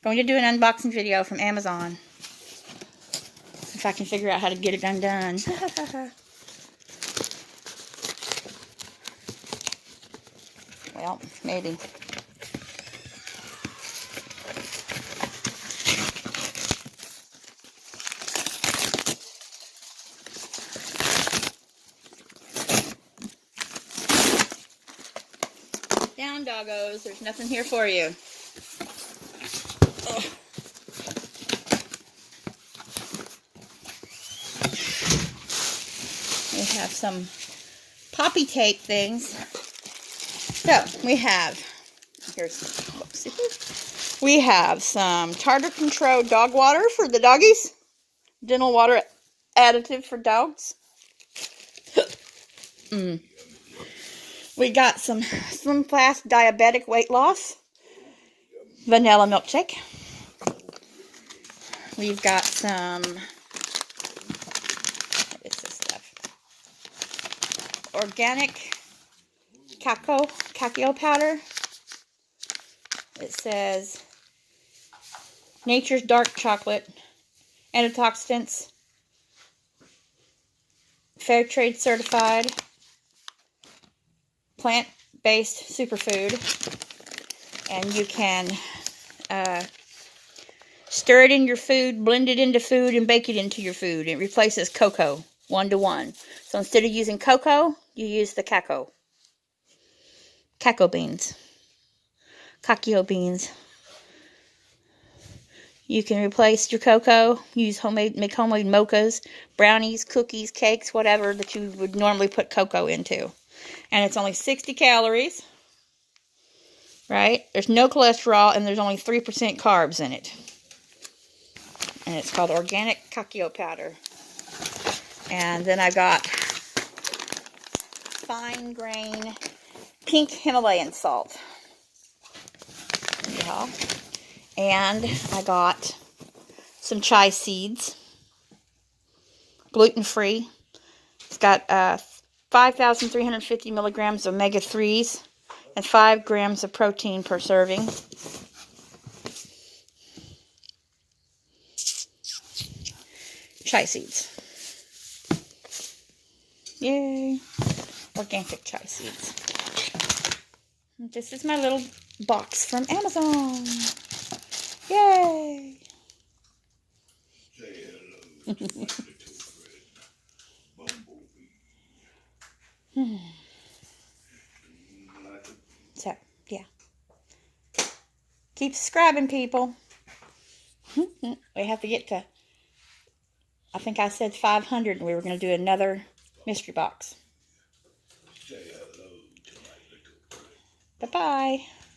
Going to do an unboxing video from Amazon. If I can figure out how to get it undone. Well, maybe. Down, doggos. There's nothing here for you. Ugh. We have some poppy tape things. So, we have some tartar control dog water for the doggies. Dental water additive for dogs. We got some Slim Fast diabetic weight loss. Vanilla milkshake. We've got some, what is this stuff? Organic cacao powder. It says Nature's Dark Chocolate, antioxidants, fair trade certified, plant-based superfood, and you can stir it in your food, blend it into food, and bake it into your food. It replaces cocoa 1-to-1. So instead of using cocoa, you use the cacao beans. Cacao beans. You can replace your cocoa, make homemade mochas, brownies, cookies, cakes, whatever that you would normally put cocoa into. And it's only 60 calories, right? There's no cholesterol, and there's only 3% carbs in it. And it's called organic cacao powder. And then I got fine grain pink Himalayan salt. Yeah. And I got some chia seeds, gluten-free. It's got 5,350 milligrams of omega-3s and 5 grams of protein per serving. Chia seeds. Yay. Organic chia seeds. This is my little box from Amazon. Yay. So, yeah. Keep subscribing, people. We have to get to, I think I said 500, and we were going to do another mystery box. Bye-bye.